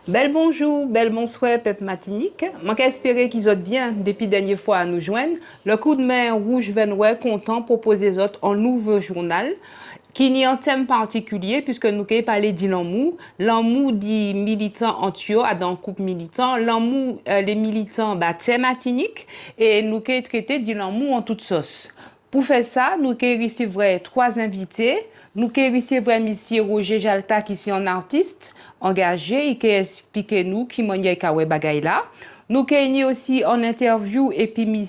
Bel bonjour, bel bonsoir, peuple Martinique. Moi, j'espère qu'ils ont bien depuis la dernière fois à nous joindre. Le coup de main rouge Venouet content pour proposer aux autres un nouveau journal qui n'y a un thème particulier puisque nous avons parlé de l'amour. L'amour des militants antio à dans couple militant. L'amour, les militants, thème Martinique. Et nous avons traité de l'amour en toute sauce. Pour faire ça, nous avons recevrons trois invités. Nous avons recevrons M. Roger Jalta, qui est un artiste engagé et qui explique nous qui m'a kawe bagay là. Nous avons aussi en interview et puis M.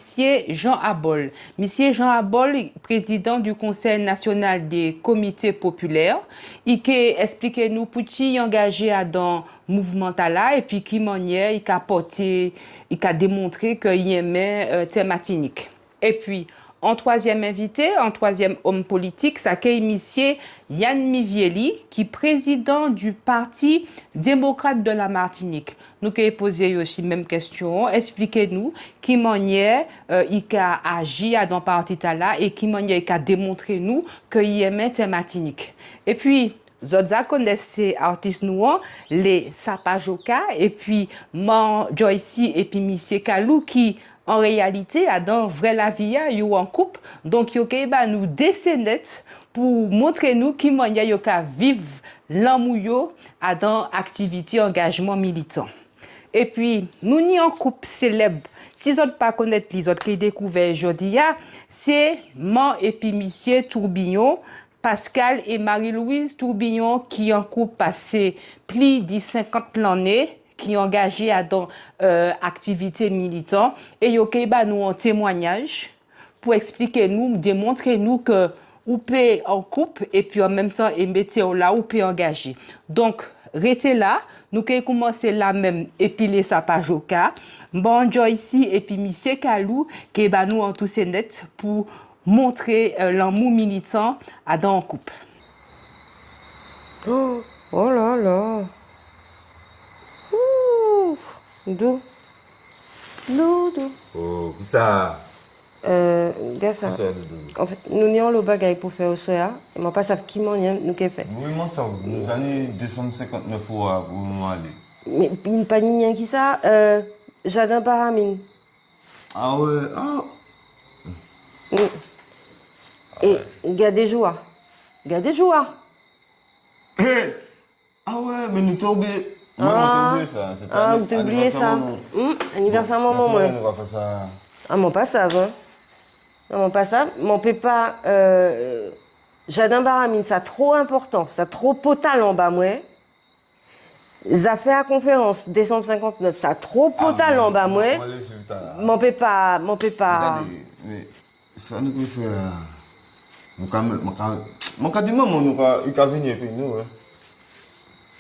Jean Abol. M. Jean Abol, président du Conseil national des comités populaires, il explique nous pour qui engagé dans le mouvement là et puis qui manière il a porté, il a démontré qu'il aimait thématique. Et puis en troisième invité, en troisième homme politique, ça a initié Yann Mivieli, qui est président du Parti démocrate de la Martinique. Nous avons posé aussi la même question. Expliquez-nous qui manière il a agi dans le parti là et qui manière il a démontré nous qu'il aimait la Martinique. Et puis, Zodza connaissent ces artistes noirs, les Sapajoka, et puis Man Joycey et puis Monsieur Kalou qui en réalité, dans vrai la vie, yo en couple. Donc, yo nous dessiner pour montrer nous qui manya yo ka vivre l'amour yo dans activité engagement militant. Et puis, nous ni en couple célèbre. Si vous ne pas connaître les autres qui découvert aujourd'hui, c'est Man et puis Monsieur Tourbillon, Pascal et Marie-Louise Tourbillon qui en couple passé plus de 50 l'année qui est engagé à dans activité militante et yo nous un témoignage pour expliquer nous démontrer nous que ou peut en couple et puis en même temps et mettez là ou peut engager. Donc restez là, nous allons commencer là même épiler sa page au cas. Bon ici et puis Monsieur Kalou qui nous en tous ces net pour montrer l'amour militant à dans un couple. Oh, oh là là. Doudou. Doudou. Oh, ça. Gars, ça. Ça, Doudou. En fait, nous n'avons le bagage pour faire au soya. Et moi, pas savoir qui m'en nous qu'est fait. Oui, moi, ça, nous années 259 fois pour nous aller. Mais il n'y a pas ni qui ça. Jardin Paramine. Ah ouais, ah. Et gars des joies. Gars des joies. Ah ouais, mais nous t'as oublié. Moi, Ah, oublié ça. ah, vous oubliez ça. Anniversaire maman, moi. On va faire ça. Ah, mon pas ça, hein. Non, mon pas ça. Mon pépa, Jardin Baramine, ça trop important. Ça trop potal en bas, moi. Ça fait à conférence, décembre 59, ça trop potal en bas, moi. Mon pépa. Regardez, mais ça nous peut faire. Mon cas du moment, nous, il peut venir puis nous, hein.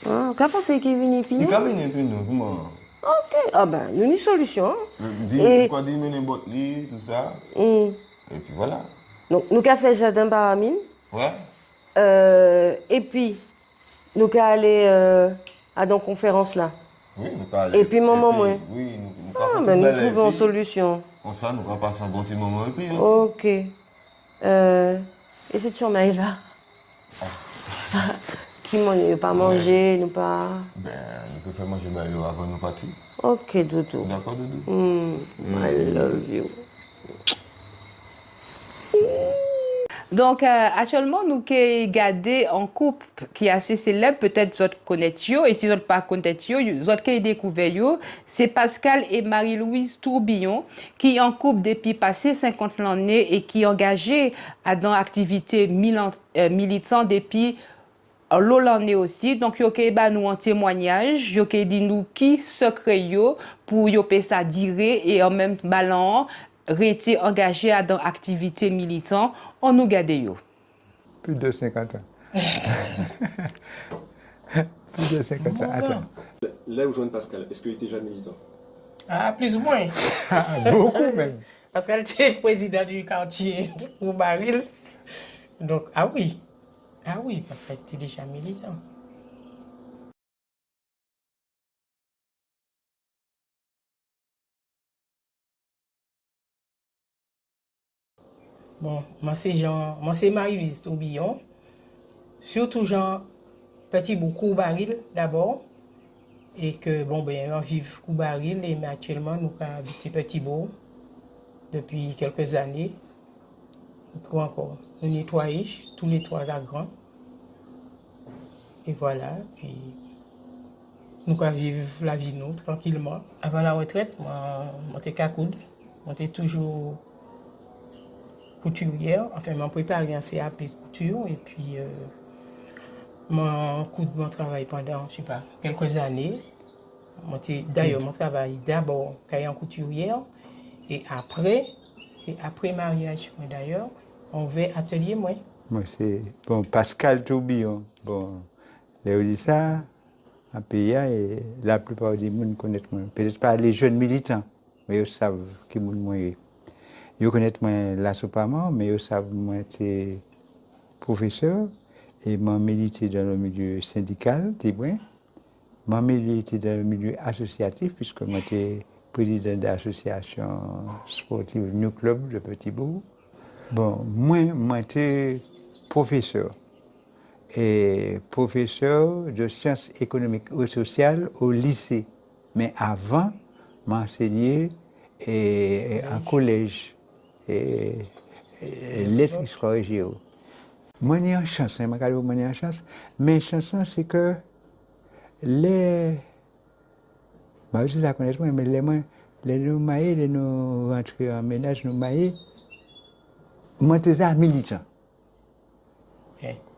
Ah, qu'est-ce que c'est qui est venu puis Il nous? peut venir puis nous, comment? Ok, ah ben, nous avons une solution. Dis quoi, dis mener botte lit, tout ça. Et puis voilà. Donc, nous avons fait Jardin Baramine. Ouais. Et puis, nous avons allé à dans conférence là. Oui, nous allons. Et puis, maman, moi. Oui, nous Ah, ben, nous trouvons une solution. Comme ça, nous allons passer un bon petit moment et puis aussi. Ok. Et cette chambre là qui ne pas manger, nous pas. Ben, nous pouvons faire manger avant nous partir. Ok, Doudou. D'accord, Doudou? I love you. Donc, actuellement, nous avons gardé un couple qui est assez célèbre, peut-être vous connaissez, et si vous ne pas connaissez, vous avez découvert, c'est Pascal et Marie-Louise Tourbillon, qui est en couple depuis passé 50 l'année et qui est engagé dans l'activité militante depuis l'année aussi. Donc, vous avez nous un témoignage, vous avez dit nous qui secret pour vous ça dire et en même temps, rester engagé dans l'activité militante, on nous garde yo. Plus de 50 ans. Plus de 50 ans. Attends. Là où Joanne Pascal, est-ce qu'il était déjà militant? Ah, plus ou moins. Beaucoup même. Parce qu'elle était présidente du quartier pour Baril. Donc, ah oui. Ah oui, parce qu'elle était déjà militant. Bon, moi c'est Marie-Louise Tourbillon. Surtout Jean Petit Boucou Baril d'abord. Et que, bon, ben, on vit Coubaril, mais actuellement, nous habitons Petit-Beau depuis quelques années. Pour encore, nous nettoyons tous les 3 agrants. Et voilà, puis nous vivons la vie nous tranquillement. Avant la retraite, moi, j'étais qu'à coudre. J'étais toujours couturière. Enfin, je préparé un CAP couture et puis mon coup de mon travail pendant, je sais pas, quelques années. D'ailleurs, mon travail d'abord en couturière et après mariage, d'ailleurs, on va atelier moi. Moi, c'est bon, Pascal Tourbillon. Bon, les dit ça, en pays, et la plupart des gens connaissent moi. Peut-être pas les jeunes militants, mais ils savent qui moi. Ils connaissent moi là soupamment, mais ils savent moi c'est professeur et m'a milité dans le milieu syndical, m'a milité dans le milieu associatif puisque moi j'étais président de l'association sportive New Club de Petit-Beau. Bon, moi j'étais professeur et professeur de sciences économiques et sociales au lycée. Mais avant, m'enseigner en collège et lettres histoire et géo. Moi, j'ai une chance, mais chance, c'est que les. Bah, je la connais, mais les nous maillés, les nous rentrer en ménage, nous maillés, moi, j'étais militant.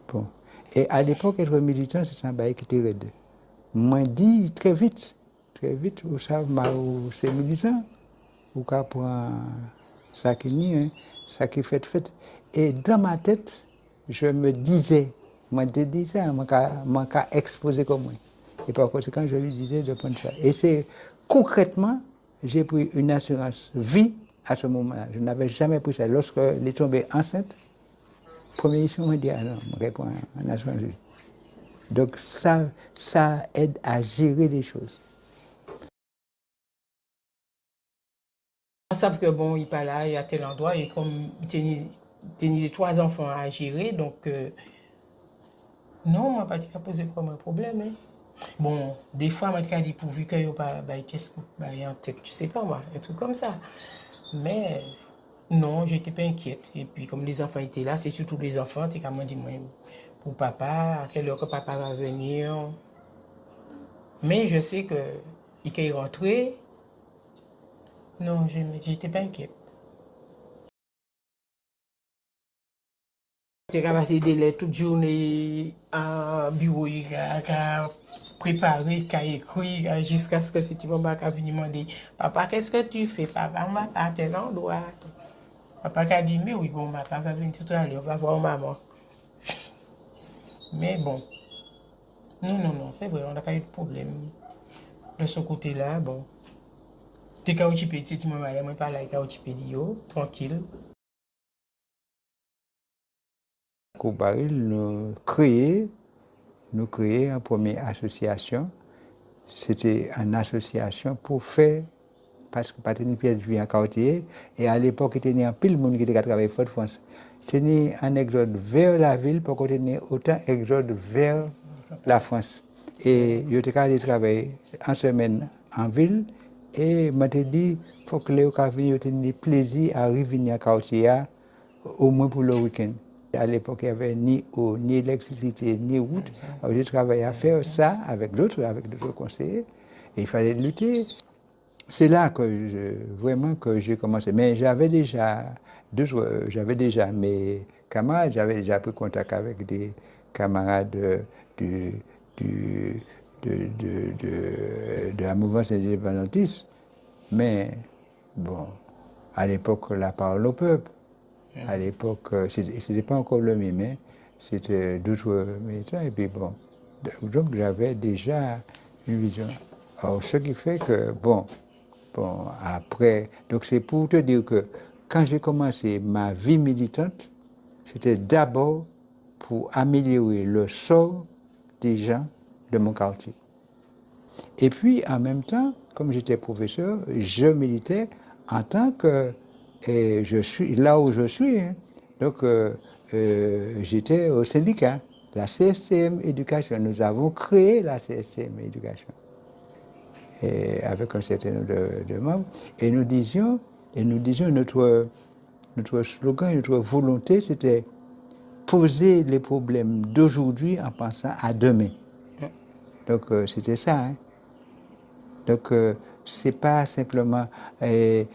Bon. Et à l'époque, être militant, c'est un bail qui était raide. Moi, dit très vite, vous savez, c'est militant, vous prendre ça qui nie, ça qui fait. Et dans ma tête, je me disais, moi, je disais, moi, exposé comme moi. Et par conséquent, je lui disais de prendre ça. Et c'est concrètement, j'ai pris une assurance vie à ce moment-là. Je n'avais jamais pris ça. Lorsque elle est tombée enceinte, première mission, on m'a dit, ah non, je réponds à une assurance vie. Donc ça aide à gérer les choses. On sait que bon, il n'est pas là, il est à tel endroit, et comme il tenait les 3 enfants à gérer, donc non, moi, pas poser comme un problème. Hein. Bon, des fois, moi, je dis pourvu qu'il n'y ait pas de pièce en tête, je sais pas moi, un truc comme ça. Mais non, j'étais pas inquiète. Et puis, comme les enfants étaient là, c'est surtout les enfants, tu as dit, moi, pour papa, à quelle heure que papa va venir. Mais je sais qu'il est rentré. Non, je n'étais pas inquiète. J'ai passé des lettres toute journée en bureau, à préparer, à écrire, jusqu'à ce que c'était mon bac à venir demander papa, qu'est-ce que tu fais? Papa, on va pas à tel endroit. Papa a dit, mais oui, bon, papa va venir tout à l'heure, on va voir maman. Mais bon, non, c'est vrai, on n'a pas eu de problème. De ce côté-là, bon. T'es caoutchoué, tu m'as mal, moi, pas là, caoutchoué, tranquille. Coubaril, nous créons une première association. C'était une association pour faire, parce que pas une pièce de vie en quartier, et à l'époque, il y avait un pile de monde qui était à travailler Fort France. C'était un exode vers la ville pour qu'on ait autant d'exode vers la France. Et je suis allé travailler en semaine en ville, et je me suis dit, il faut que les gens aient plaisir à revenir à quartier, au moins pour le week-end. À l'époque, il n'y avait ni eau, ni électricité, ni route. Alors, j'ai travaillé à faire ça avec d'autres conseillers. Et il fallait lutter. C'est là que j'ai commencé. Mais j'avais déjà mes camarades, j'avais déjà pris contact avec des camarades de la mouvance indépendantiste. Mais bon, à l'époque, la parole au peuple. À l'époque, ce n'était pas encore le même, hein. C'était d'autres militants. Et puis bon, donc j'avais déjà une vision. Alors, ce qui fait que, bon, après, donc c'est pour te dire que quand j'ai commencé ma vie militante, c'était d'abord pour améliorer le sort des gens de mon quartier. Et puis, en même temps, comme j'étais professeur, je militais en tant que... Et je suis là où je suis. Hein. Donc, j'étais au syndicat, la CSTM Éducation. Nous avons créé la CSTM Éducation. avec un certain nombre de membres, et nous disions notre slogan, notre volonté, c'était poser les problèmes d'aujourd'hui en pensant à demain. Donc c'était ça. Hein. Donc c'est pas simplement... il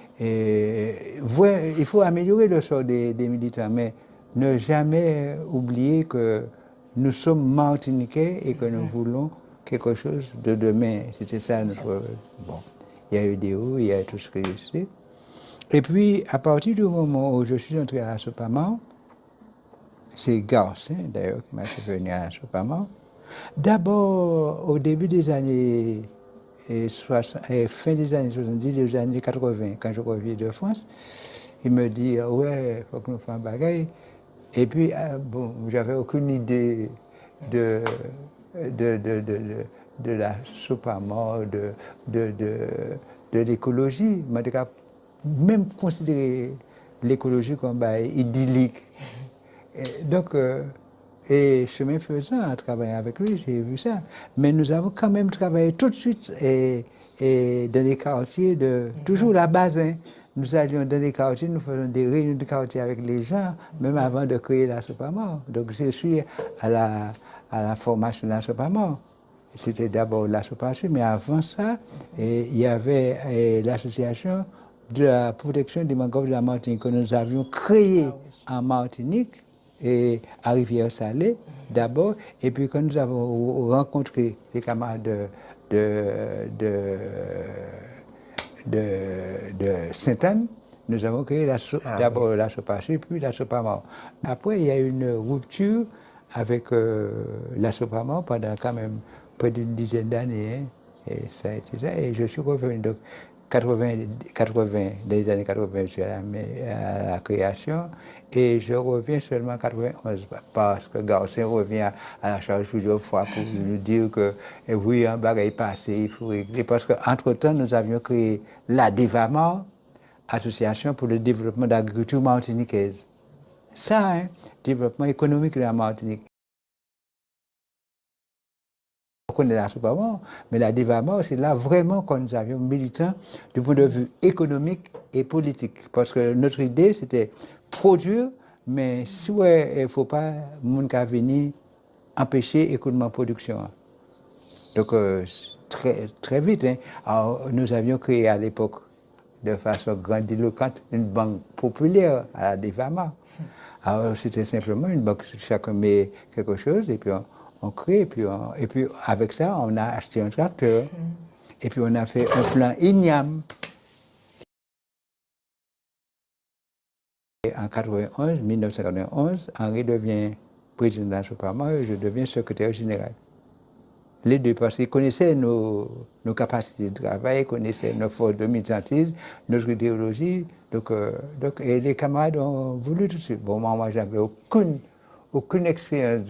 faut améliorer le sort des militants, mais ne jamais oublier que nous sommes martiniquais et que nous voulons quelque chose de demain. C'était ça notre... Bon, il y a eu des hauts, il y a eu tout ce que je sais. Et puis, à partir du moment où je suis entré à la Sopamar, c'est Garcin, d'ailleurs, qui m'a fait venir à la Sopamar. D'abord, au début des années 60, fin des années 70, des années 80, quand je reviens de France, il me dit, ouais, il faut que nous fassions un bagage. Et puis, bon, j'avais aucune idée de la Sopamar, de l'écologie. En tout cas, même considérer l'écologie comme idyllique. Et donc, et chemin faisant, en travaillant avec lui, j'ai vu ça. Mais nous avons quand même travaillé tout de suite et dans les quartiers, toujours la base. Hein. Nous allions dans les quartiers, nous faisions des réunions de quartier avec les gens, même avant de créer la Sopamar. Donc je suis à la formation de la Sopamar. C'était d'abord la Sopamar, mais avant ça, il y avait l'association de la protection des mangroves de la Martinique que nous avions créée en Martinique et à Rivière-Salée d'abord, et puis quand nous avons rencontré les camarades de Sainte-Anne, nous avons créé d'abord la Sopamar, puis la Sopamar. Après, il y a eu une rupture avec la Sopamar pendant quand même près d'une dizaine d'années, hein, et ça a été ça, et je suis revenu. Donc, 80, dans les années 80, je suis à la création et je reviens seulement en 91 parce que Garcin revient à la charge plusieurs fois pour nous dire que oui, un bagage passé, il faut régler. Parce qu'entre-temps, nous avions créé la DEVAMAR, Association pour le développement de l'agriculture martiniquaise. Ça, hein, développement économique de la Martinique. On connaît la Sopamar, mais la DEVAMAR, c'est là vraiment quand nous avions militants du point de vue économique et politique. Parce que notre idée, c'était produire, mais si ouais, il ne faut pas mon cas venir empêcher l'économie de production. Donc, très, très vite, hein. Alors, nous avions créé à l'époque, de façon grandiloquente, une banque populaire à la DEVAMAR. Alors, c'était simplement une banque, chacun met quelque chose, et puis on crée, et puis avec ça, on a acheté un tracteur. Et puis on a fait un plan INIAM. Et en 1991, Henri devient président de la Sopamar et je deviens secrétaire général. Les deux, parce qu'ils connaissaient nos capacités de travail, ils connaissaient nos forces de militantisme, notre idéologie. Donc, et les camarades ont voulu tout de suite. Bon, moi, j'avais aucune expérience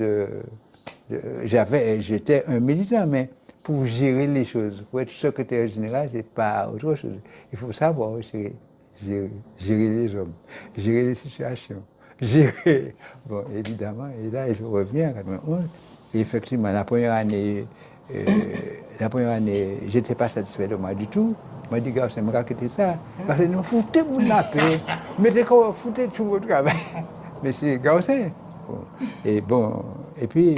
j'étais un militant, mais pour gérer les choses, pour être secrétaire général, c'est pas autre chose. Il faut savoir gérer les hommes, gérer les situations, gérer... Bon, évidemment, et là, je reviens en 91, et effectivement, la première année, je n'étais pas satisfait de moi du tout. Je me dis, gars, c'est moi qui ça. Parce que nous foutez mon appel, mettez quoi, foutez tout votre travail. Mais c'est Garcin. Bon, et puis,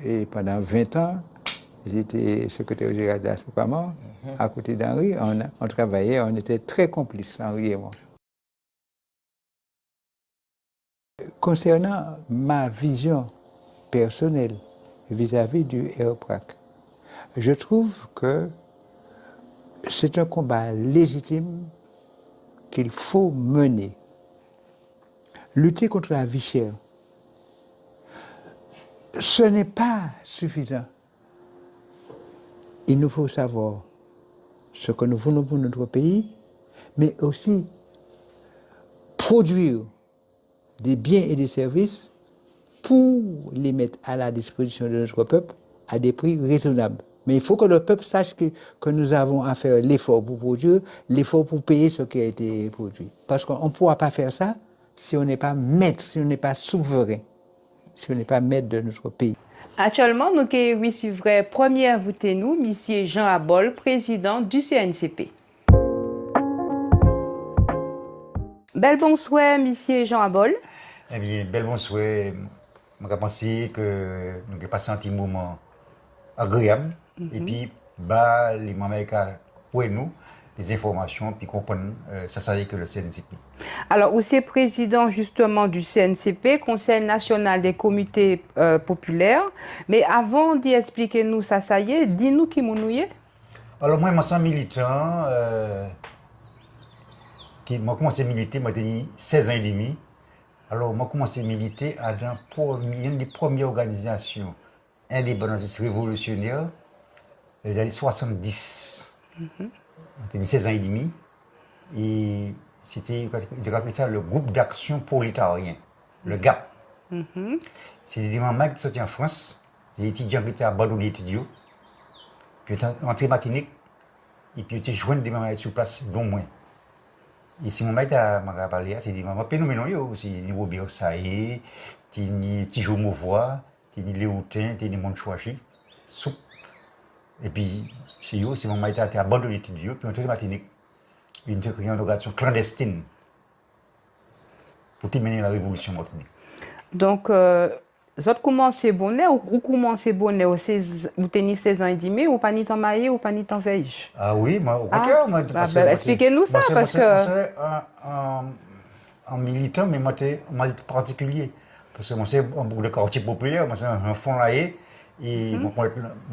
et pendant 20 ans, j'étais secrétaire général de la Sopamar, à côté d'Henri. On travaillait, on était très complices, Henri et moi. Concernant ma vision personnelle vis-à-vis du RPRAC, je trouve que c'est un combat légitime qu'il faut mener. Lutter contre la vie chère, ce n'est pas suffisant. Il nous faut savoir ce que nous voulons pour notre pays, mais aussi produire des biens et des services pour les mettre à la disposition de notre peuple à des prix raisonnables. Mais il faut que le peuple sache que nous avons à faire l'effort pour produire, l'effort pour payer ce qui a été produit. Parce qu'on ne pourra pas faire ça si on n'est pas maître, si on n'est pas souverain, si on n'est pas maître de notre pays. Actuellement, nous avons reçu vrai premier invité nous, M. Jean Abol, président du CNCP. Bel bonsoir, M. Jean Abol. Eh bien, bel bonsoir. Je pense que nous avons passé un petit moment agréable. Et puis, les mamans pour nous des informations, puis comprendre ça, ça y est que le CNCP. Alors, vous êtes président justement du CNCP, Conseil national des comités populaires. Mais avant d'y expliquer nous ça, ça y est, dis-nous qui nous y est. Alors, moi, je suis militant. J'ai commencé à militer, j'ai 16 ans et demi. Alors, j'ai commencé à militer dans une des premières organisations indépendantistes révolutionnaires des années 70. J'ai 16 ans et demi. Et c'était le groupe d'action prolétarien, le GAP. C'était des mamans qui sortaient en France, les étudiants qui étaient abandonnés les étudiants, puis ils étaient entrés en Martinique, et puis ils étaient joints des mamans sur place, dont moi. Et si mon mec m'a parlé, c'est des mamans phénoménaux, c'est des Robert Saé, des Tijo Mauvois, des Léotin, des Montchouachi, soupe. Et puis, c'est eux, si mon mec a été abandonné les étudiants, puis entré en Martinique. Une organisation clandestine pour mener la révolution martinique. Donc, vous avez commencé bonnet ou commencé bonnet vous tenez 16 ans et demi ou pas ni temps marié ou pas ni temps veille? Ah oui, moi, au contraire. Expliquez-nous ça parce que... En militant, mais moi, j'étais particulier. Parce que moi, c'est un bouc de quartier populaire, moi, c'est un fond laïé. Et moi,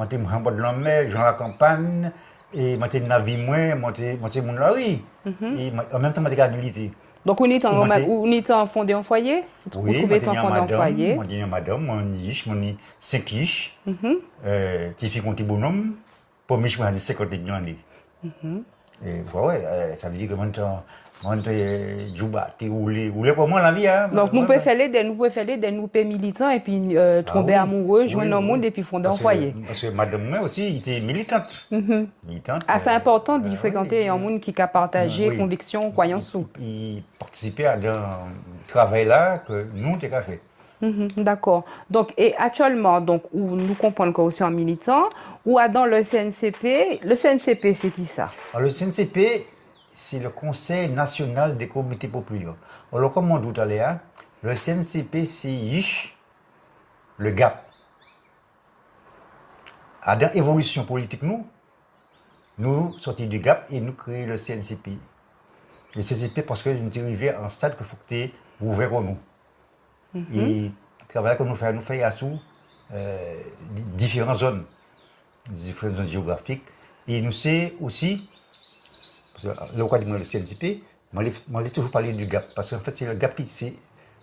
j'étais en bas de la mer, dans la campagne. Et moi, j'étais dans la vie, moi, j'étais mon la rue. Et en même temps, j'étais milité. Donc, on est en fondé en foyer? Oui, je suis en fondé en foyer. Je suis madame, je suis 5 ish. Je suis un petit bonhomme. Pour moi, je suis 50 ans. Et voilà, ça veut dire que maintenant, je suis roulé pour moi la vie. Donc, nous pouvons faire des paix militants et puis tomber amoureux, joindre un monde et puis fonder un foyer. Parce que madame, moi aussi, était militante. C'est important d'y fréquenter un monde qui a partagé convictions, croyances. Il participait à un travail là que nous, on a fait. D'accord. Donc, et actuellement, donc, où nous comprenons que aussi en militant, ou dans le CNCP c'est qui ça? Alors, le CNCP, c'est le Conseil national des comités populaires. Alors, comme on dit tout à l'heure, le CNCP, c'est YICH, le GAP. À dans l'évolution politique, nous sortis du GAP et nous créons le CNCP. Le CNCP, parce que nous sommes arrivés à un stade qu'il faut que tu ouvert nous. Et le travail que nous faisons à sous différentes zones géographiques. Et nous c'est aussi, parce que le CNCP, je l'ai toujours parlé du GAP, parce qu'en fait c'est le GAP, c'est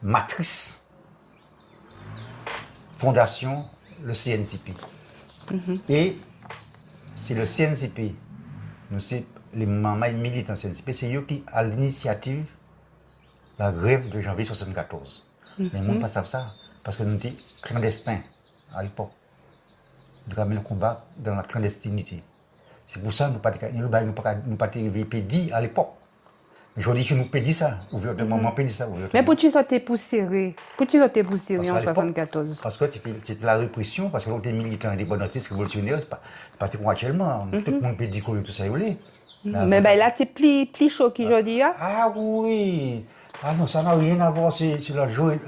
matrice, fondation, le CNCP. Et c'est le CNCP, nous c'est les mamans militants CNCP, c'est eux qui à l'initiative la grève de janvier 1974. Mais les gens ne savent pas ça, parce que nous étions clandestins à l'époque. Nous avons le combat dans la clandestinité. C'est pour ça que nous n'avons pas arrivé pédi à l'époque. Mais je dis que nous pédis ça, ouvertement, pédis ça. Mais pour qui ça t'es poussé en 1974? Parce que c'était la répression, parce que l'on était militant indépendantiste révolutionnaire, c'est pas comme actuellement. Tout le monde pédit tout ça, mais là, c'est plus chaud qu'aujourd'hui. Ah oui! Ah non, ça n'a rien à voir, c'est le jour et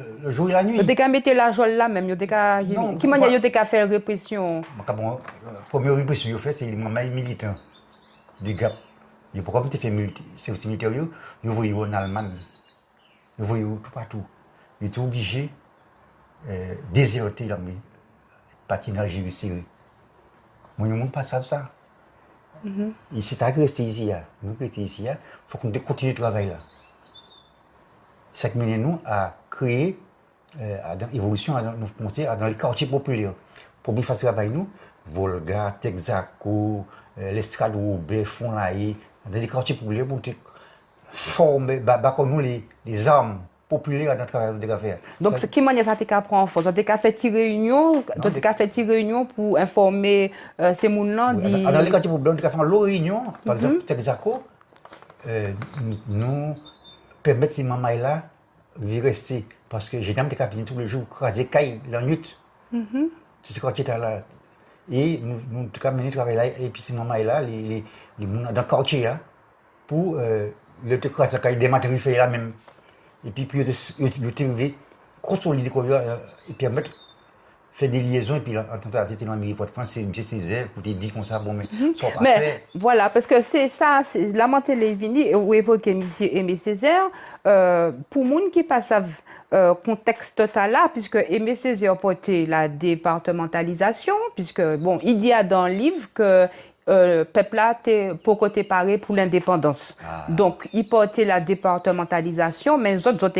la nuit. Vous avez qu'à mettre la joie là même. Qui m'a dit que faire répression? La première répression que fait, c'est les mamans militants du GAP. Et pourquoi vous fait service militaire? Vous voyez en Allemagne, vous voyez tout partout. Vous êtes obligé de déserter dans les parties d'Algérie serrées. Moi, je ne sais pas ça. Et c'est ça que rester ici. Nous qui sommes ici, il faut qu'on continue le travail là. Ça qui mène nous à créer, dans l'évolution, dans les quartiers populaires. Pour bien faire ce travail, nous, Volga, Texaco, l'Estrade Roubaix, Fond-Laï, dans les quartiers populaires, pour former nous les armes populaires dans le travail de faire. Donc, qui manière ça t'as pris en force? Tu as fait une réunion pour informer ces gens-là? Dans les quartiers populaires, on a fait une réunion, par exemple, Texaco, nous permettre ces mamans-là de rester. Parce que j'ai des venir tous les jours, craser caille la nuit. C'est quand tu étais là. Et nous avons travaillé là, et puis ces moments là, les dans le quartier, hein, pour le cas, ça a dématérialisé là même. Et puis, ils ont arrivé, consolider, et puis faire des liaisons, et puis en tant que c'était dans l'Amérique de France, c'est M. Césaire, pour te dire comme ça, bon, Mais voilà, parce que c'est ça, la Montélévini, ou évoquer M. Aimé Césaire, pour les gens qui passent contexte total là, puisque Aimé Césaire portait la départementalisation, puisque, bon, il dit dans le livre que peuple là était pour côté paré pour l'indépendance. Donc, il portait la départementalisation, mais les autres ont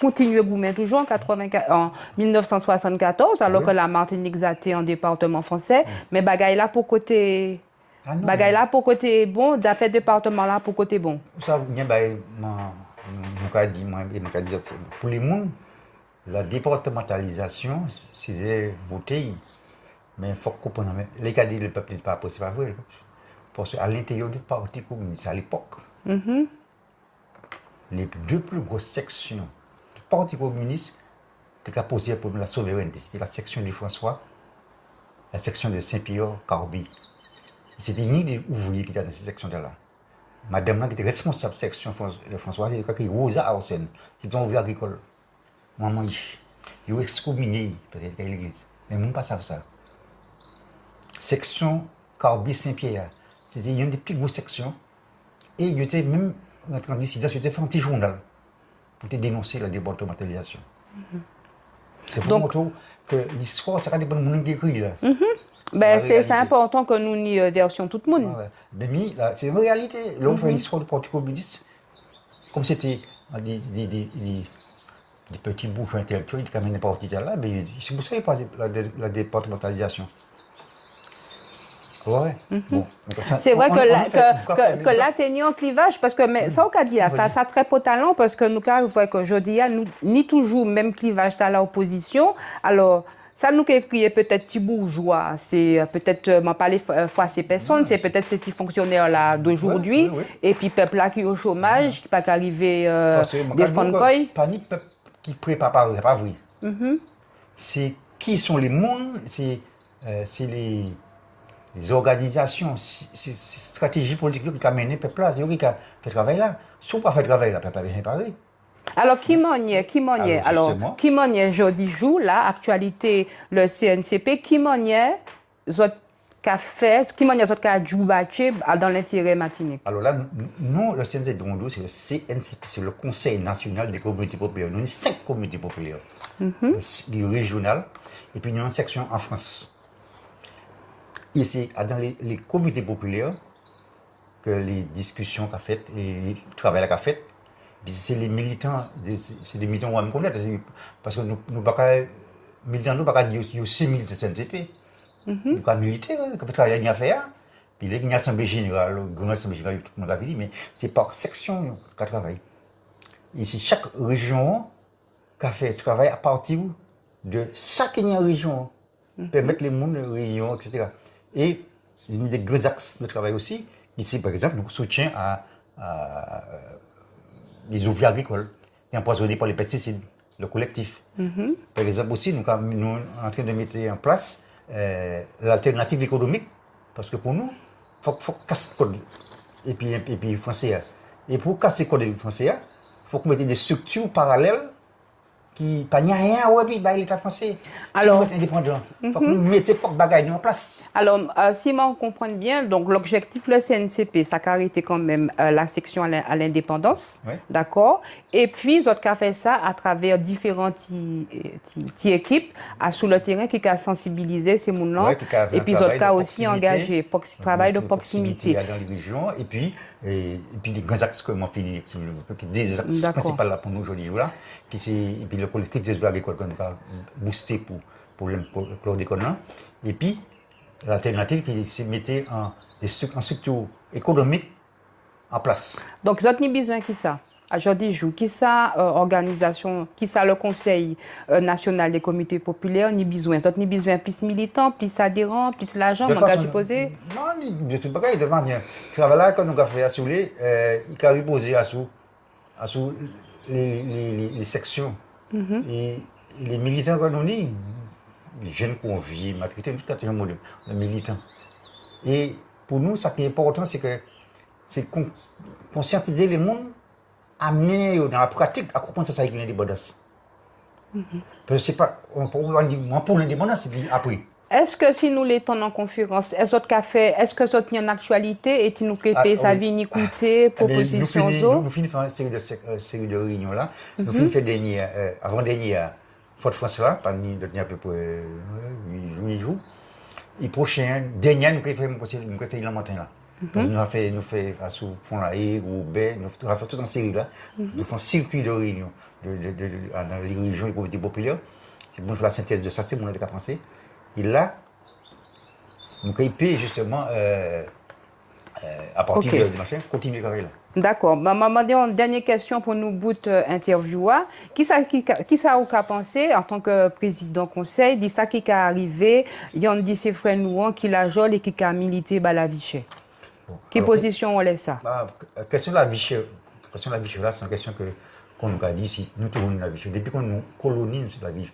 continué à toujours en 1974, alors que la Martinique était en département français, mais bagaille là pour côté... bagaille là pour côté bon, d'affaire département là pour côté bon. Ça, pour les gens, la départementalisation, c'est voté. Mais il faut comprendre, les cas dit le peuple n'est pas possible, c'est pas vrai. Parce qu'à l'intérieur du Parti communiste, à l'époque, les deux plus grosses sections du Parti communiste étaient posées pour la souveraineté. C'était la section de François, la section de Saint-Pierre, Carbi. C'était ni des ouvriers qui étaient dans ces sections-là. Madame là, qui était responsable de la section de François, c'était Rosa Arsen, qui était un ouvrier agricole. Maman, ils ont excommunié, peut-être, à l'église. Mais ils ne savent pas ça. Section Carbi Saint-Pierre, c'était une des plus grosses sections. Et il était même en décision, c'était fait un petit journal pour dénoncer la départementalisation. C'est pour montrer que l'histoire, ça dépend de mon qui écrit là. Ben, c'est important que nous n'y versions tout le monde. Mais c'est une réalité. Là, on fait l'histoire du Parti communiste, comme c'était des petits bouffons intellectuels qui n'avaient pas parti là, mais c'est pour ça qu'il n'y a pas la départementalisation. Ouais. Bon, c'est vrai que là, il y a un clivage, parce que ça, on a dit, ça a très peu talent, parce que nous avons vu qu'aujourd'hui, nous ni toujours même clivage à l'opposition. Alors, ça nous écrit peut-être petit bourgeois, c'est peut-être, m'en parler fois ces personnes, c'est peut-être ces petits fonctionnaires là d'aujourd'hui, et puis peuple là qui est au chômage, qui n'est pas arrivé des fonds de coï. Pas ni peuple qui prépare, pas vrai. C'est qui sont les mondes, c'est les organisations, c'est stratégie politique qui a mené le peuple là, qui a fait travail là. Si on ne fait pas travail là, le peuple n'est pas pareil. Alors, qui m'en jeudi jour, là, actualité, le CNCP, qui m'en qu'a fait, qui m'en qu'a joué dans l'intérêt Martinique? Alors là, nous, le CNCP, c'est le CNCP, c'est le Conseil national des communautés populaires. Nous avons 5 communautés populaires, régionales, et puis nous avons une section en France. Et c'est dans les communautés populaires que les discussions qu'a faites et le travail qu'a fait. C'est les militants, c'est des militants qu'on va me connaître, parce que nous militants, nous ne pouvons pas dire qu'il y a 6 militants de CNCP. Nous avons milité, nous avons travaillé à faire, puis il y a une assemblée générale, une grande assemblée générale, tout le monde a dit, mais c'est par section qu'on travaille. Et c'est chaque région qui a fait travail à partir de chaque région, permettre les mondes de réunion, etc. Et il y a des grands axes de travail aussi. Ici, par exemple, nous soutien à les ouvriers agricoles, empoisonnés par les pesticides, le collectif. Par exemple, aussi, nous sommes en train de mettre en place l'alternative économique, parce que pour nous, il faut casser le code, et puis le français. Et pour casser le code français, il faut qu'on mette des structures parallèles qui pas rien ouais puis l'État français. Alors, indépendant. Il faut que nous mettions pas de bagages en place. Alors, si on comprend bien, donc l'objectif le CNCP, ça a arrêté quand même la section à l'indépendance, d'accord. Et puis, ils ont fait ça à travers différentes équipes sous le terrain qui ont sensibilisé ces gens-là. Et puis, ils ont aussi engagé travail de proximité. Dans les régions, et puis les grands axes que moi fini, des axes principaux là pour nous aujourd'hui là. Et puis le collectif des ouvriers agricoles qu'on va booster pour le chlordécone. Et puis l'alternative qui se mettait en structure économique en place. Donc, vous avez besoin de ça? Aujourd'hui, qui ça, organisation, qui ça, le Conseil national des comités populaires, ni besoin? Vous avez besoin plus militants, plus adhérents, plus l'argent, on va supposer? Non, de tout bagaille, de manière. Le travail là, quand nous avons fait à Soulé, il a reposé à sous les sections. Et les militants que nous dit, jeunes conviés, maltraités, tout à monde militant. Et pour nous, ce qui est important, c'est conscientiser les mondes, amener dans la pratique à comprendre ça avec l'indépendance. Parce que c'est pas, on pour l'indépendance, et puis après. Est-ce que si nous l'étons en conférence, est-ce que ça tient en actualité et nous répétons sa vie, ni écouter, propositions nous finissons une série de réunions là. Nous finissons avant-dernier Fort France là, parmi à peu près 8 jours. Et prochain, dernier, nous faisons le matin là. Nous faisons sous fond là, ou B, nous faisons tout en série là. Nous faisons un circuit de réunions dans les régions, les communautés populaires. C'est pour nous faire la synthèse de ça, c'est mon cas pensé. Et là, nous avons justement, à partir de machin, continuer à là. D'accord. Maman, une dernière question pour nous, bout interviewer. Qui ça vous a pensé en tant que président conseil, dit ça qui est arrivé, il y a un de ses frères nous qui l'a joué et qui a milité à la Vichy. Quelle position on laisse ça? La question de la Vichy, c'est une question qu'on nous a dit ici, nous tournons la Vichy. Depuis qu'on nous colonise la Vichy.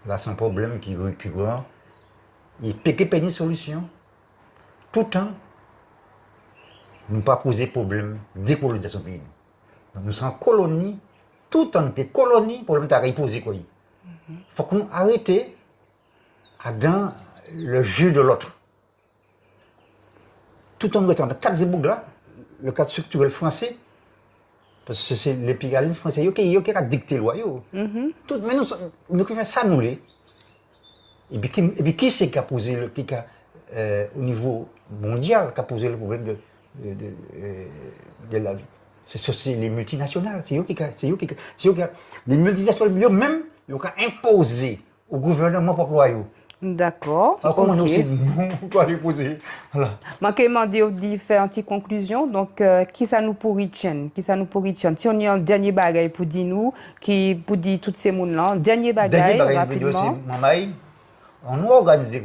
Là, c'est un problème qui est récurrent. Il n'y a pas de solution. Tout le temps, nous ne pas poser problème de décolonisation pays. Donc, nous sommes colonie, tout le temps, colonie, problème de poser quoi. Il faut qu'on arrête dans le jeu de l'autre. Tout en étant dans 4 ébougs là, le cadre structurel français, parce que c'est l'impérialisme français qui a dicté la loi. Mais nous faisons ça, nous les. Et puis qui c'est qui a posé au niveau mondial, qui a posé le problème de la vie? C'est les multinationales. C'est eux qui les multinationales, même, ils ont imposé au gouvernement pour l'employé. D'accord. Alors, comment nous on aller poser? Voilà. Je vais demander différentes conclusions. Donc, qui ça nous pourrit? Si on a un dernier bagage pour dire nous, pour dire tous ces mondes-là, dernier bagage rapidement. On nous organise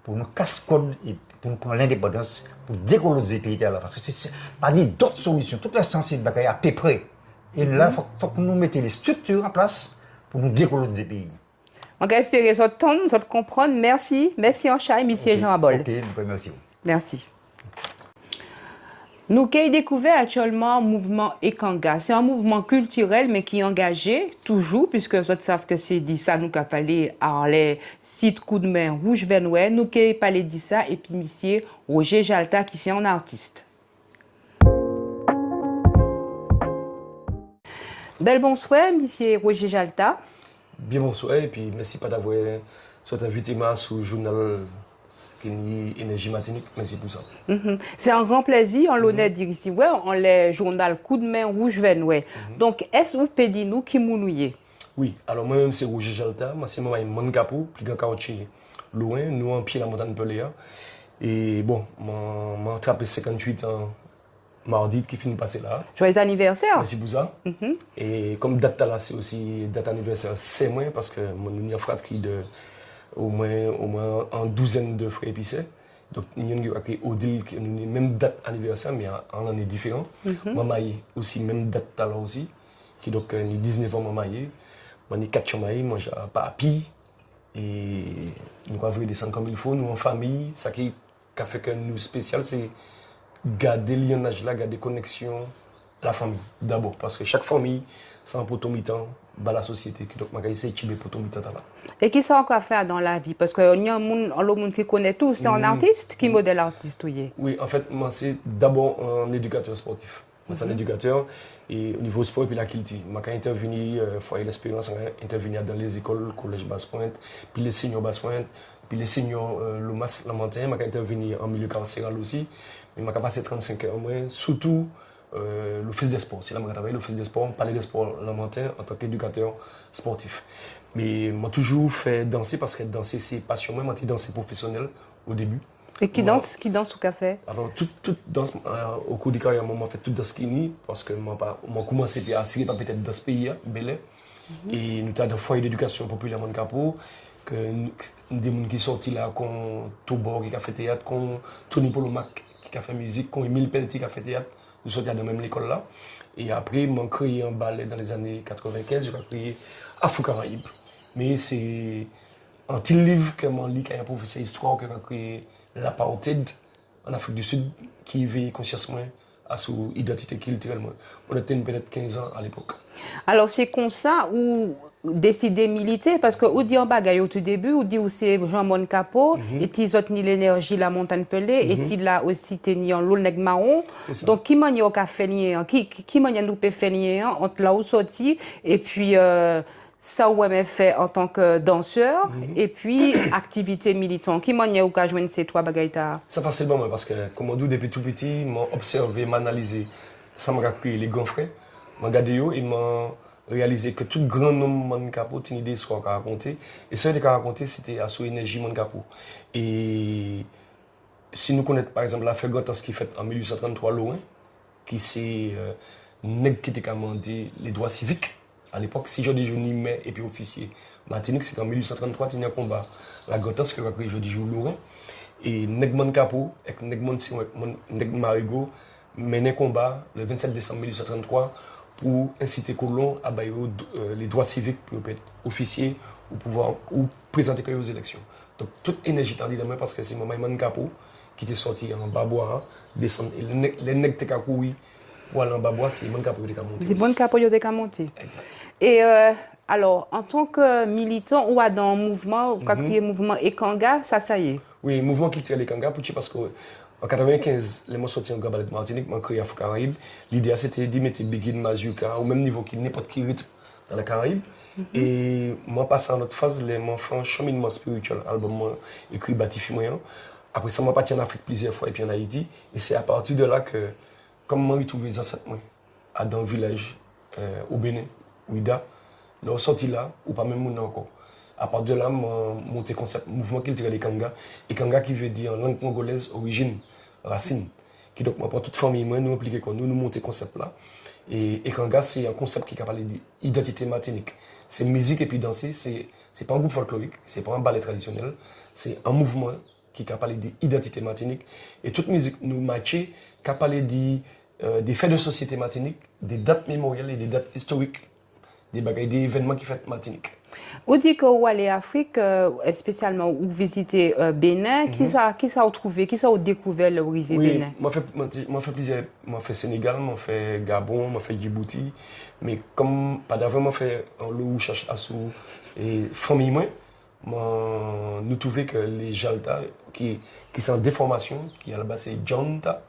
pour nous casser-code et pour nous prendre l'indépendance, pour décoloniser le pays là. Parce que c'est parmi d'autres solutions, toutes les sensibles bagages à peu près. Et là, il faut que nous mettions les structures en place pour nous décoloniser le pays. On va espérer ça tombe, ça comprendre. Merci. Merci Anchaï, monsieur Jean Abol. Ok, merci. Merci. Nous avons découvert actuellement le mouvement Ekanga. C'est un mouvement culturel, mais qui est engagé toujours, puisque vous savez que c'est dit ça, nous avons parlé à les sites coup de main Rouge Venoué. Nous avons parlé de ça, et puis monsieur Roger Jalta, qui est un artiste. Bel bonsoir, monsieur Roger Jalta. Bien bonsoir et puis merci pas d'avoir invité sur le journal Énergie Martinique. Merci pour ça. C'est un grand plaisir, on l'honneur de dire ici, ouais, on le journal Coup de main Rouge Venoué. Donc, est-ce que vous pouvez dire nous qui mounouye? Oui, alors moi-même c'est Roger Jalta, moi c'est mon capot, plus grand caoutchouc loin, nous en pied la montagne Peléa. Et bon, j'ai attrapé 58 ans mardi qui finit de passer là. Joyeux anniversaire. Merci pour ça. Et comme date là, c'est aussi date anniversaire, c'est moi parce que mon a fratrie de au moins une douzaine de frères épicés. Donc nous avons créé Odile qui a une même date anniversaire mais en année différente. Maman aussi même date là aussi qui donc 19 ans maman. Moi j'ai 4 chamaï, moi j'ai papi et nous avons descendre comme il faut nous en famille, ça qui a fait que nous spécial c'est garder le lionnage là, garder connexion la famille d'abord parce que chaque famille c'est un potomitan dans la société qui donc m'a essayé de tirer potomitan là. Et qui ça encore faire dans la vie parce que il y a un monde qui connaît tout, c'est un artiste qui modèle artiste Oui, en fait moi c'est d'abord un éducateur sportif. Moi c'est un éducateur et au niveau sport et puis la culture. Moi quand intervenir foyer d'expérience, intervenir dans les écoles, collège Basse-Pointe, puis les seniors Basse-Pointe, puis les seniors Lomas Lamentin, moi intervenir en milieu carcéral aussi. Mais je suis passé 35 heures, surtout l'office des sports. C'est là que je travaille, l'office des sports, parler des sports lamentains en tant qu'éducateur sportif. Mais j'ai toujours fait danser parce que danser c'est passion. Moi, j'ai dansé professionnel au début. Et qui danse au café? Alors, toute danse, au cours du carrière, j'ai fait toute danse kini parce que j'ai commencé à assurer peut-être dans ce pays, Belay. Et nous avons un foyer d'éducation populaire à Capo. Que des gens qui sont sortis là, comme Toubor qui a fait théâtre, comme Tony Polomac qui a fait musique, comme Emile Pelletier qui a fait théâtre, nous sommes dans la même école là. Et après, j'ai créé un ballet dans les années 95, j'ai créé Afro Caraïbes. Mais c'est un petit livre que mon lit, qui a un professeur d'histoire qui a créé l'apartheid en Afrique du Sud, qui veille consciemment à son identité culturelle. On était peut-être 15 ans à l'époque. Alors, c'est comme ça ou décider militer parce que ou dit en bagaille au tout début ou dit où c'est Jean-Mon Capot et ils ont ni l'énergie la montagne pelée et il a aussi tenu en l'eau nèg marron donc qui manie au café qui manie nous peut faire entre là où sorti et puis ça ou même fait en tant que danseur et puis activité militante qui manie au cas joindre ces trois bagailles ta Ça facilement parce que comme on dit depuis tout petit m'a observé m'analyser ça m'a créé les grands frères m'a regardé et m'a réalisé que tout grand homme mon capot une idée soit à raconter et ce qu'il a raconté c'était à son énergie mon capot et si nous connaissons par exemple l'affaire Gotas qui fait en 1833 loin qui c'est nèg qui était demandé les droits civiques à l'époque si je dis jour mai et puis officier Martinique c'est qu'en 1833 il y a un combat la Gotas qui a créé je dis jour Laurent et nèg mon capot avec nèg mon nèg Marigo mené combat le 27 décembre 1833 pour inciter les colons à bailler les droits civiques pour être officiers ou pouvoir ou présenter aux élections. Donc toute énergie est en parce que c'est Maman Capot qui était sorti en Babois, descendre les nègres qui ont couru pour aller en Babois, c'est Maman Capot qui a monté. C'est Maman Capot qui a monté. Et alors, en tant que militant ou dans un mouvement, le mouvement Ekanga, ça y est. Oui, le mouvement qui tire les Kanga, parce que en 1995, les mots sortis en Gabalet Martinique, m'ont créé Afro-Caraïbes. L'idée c'était de mettre Begin Mazuka au même niveau qu'il n'importe qui rythme dans la Caraïbe. Et moi, passé à notre phase, les enfants cheminement spirituel, album écrit Batifi moyen. Après ça, moi parti en Afrique plusieurs fois et puis en Haïti. Et c'est à partir de là que, comme moi, j'ai trouvé les ancêtres dans le village au Bénin, Ouida, là, sorti là, ou pas même mon encore. À partir de là, j'ai monté le concept mouvement culturel des Kanga. Et Kanga qui veut dire en langue congolaise, origine, racine. Qui donc, moi, pour toute famille, nous impliquons quoi, nous monter le concept là. Et Kanga, c'est un concept qui est capable d'identité martinique. C'est musique et puis danser, c'est pas un groupe folklorique, c'est pas un ballet traditionnel, c'est un mouvement qui est capable d'identité martinique. Et toute musique nous matche, capable des faits de société martinique, des dates mémorielles et des dates historiques, des événements qui font Martinique. Vous dites que vous allez en Afrique, spécialement vous visitez Bénin, qui ça a trouvé, qui ça a découvert le rivière Bénin? Moi fait plusieurs, moi fait Sénégal, moi fait Gabon, moi fait Djibouti, mais comme pas d'avant moi fait en l'eau cherche à sous et famille moi nous trouvons que les Jalta qui sont en déformation, qui à la base c'est Janta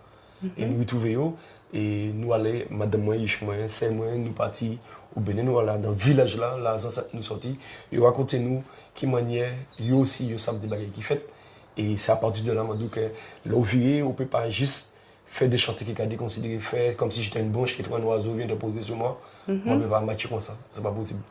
et nous trouvons et nous allons madame moi Ishmoy, c'est moi nous partis au Bénin, nous allons dans le village là, là nous sortis, ils racontent nous qui manière, ils aussi ils savent des bagages qui fait et c'est à partir de là que l'ouvrier on peut pas juste faire des chantiers qui sont considérés faire comme si j'étais une branche qui trouve un oiseau vient de poser sur moi, moi je ne peux pas matcher comme ça, c'est pas possible.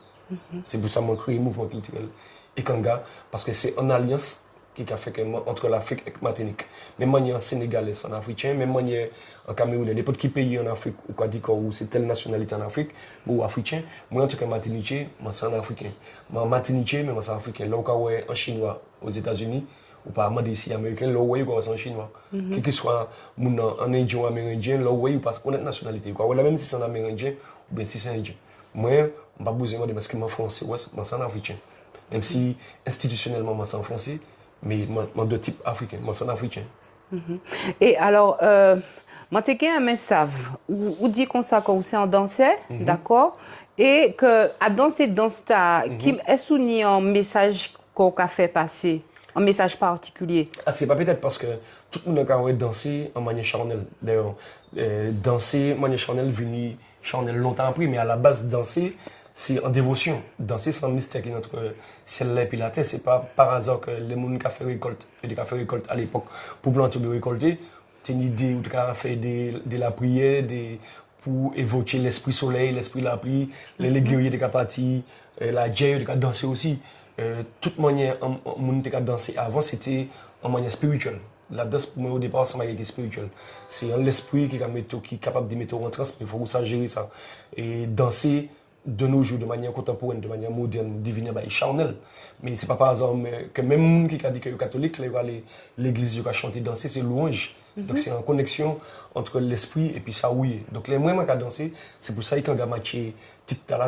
C'est pour ça que je crée un mouvement culturel Ekanga parce que c'est une alliance qui a fait que entre l'Afrique et Martinique. Même manière en Sénégalais, en Africain, même manière en Cameroun, n'importe quel pays en Afrique ou quoi dire où c'est telle nationalité en Afrique ou africain. Moi en tout cas Martiniquais, moi c'est en africain. Moi Martiniquais, mais moi c'est africain. Là où en chinois aux États-Unis ou pas moi ici américain, là où c'est en chinois. Quel que soit en indien ou amérindien, là où pas connaître nationalité quoi. Là même si c'est en amérindien ou bien si c'est indien. Moi, je n'ai pas besoin de parce que moi français, moi c'est en africain. Même si institutionnellement moi c'est en français. Mais moi de type africain, moi c'est un africain. Et alors, moi j'ai un message où dit qu'on ça quand c'est en danser, d'accord, et que à danser dans ça, qui est soumis un message qu'on a fait passer, un message particulier. Ah c'est pas peut-être parce que tout le monde a dansé en manière charnelle. D'ailleurs, danser en manière charnelle venu charnelle longtemps après, mais à la base danser c'est en dévotion. Danser, c'est un mystère qui est entre ciel et puis la terre. C'est pas par hasard que les gens qui ont fait récolte, et qui ont fait récolte à l'époque, pour planter ou récolter, c'est une idée où tu as fait de la prière, pour évoquer l'esprit soleil, l'esprit de la pluie, les guerriers qui ont parti, la djei qui ont dansé aussi. Toute manière, les gens qui ont dansé avant, c'était en manière spirituelle. La danse, pour moi, au départ, c'est une spirituelle. C'est l'esprit qui est capable de mettre en transe, mais il faut ça gérer ça. Et danser, de nos jours, de manière contemporaine, de manière moderne, devenir charnel. Mais c'est pas par hasard que même monde qui a dit que les catholiques, l'église, il va chanter, danser, c'est louange. Donc c'est en connexion entre l'esprit et puis ça oui. Donc les moyens qui danser, c'est pour ça qu'on a matché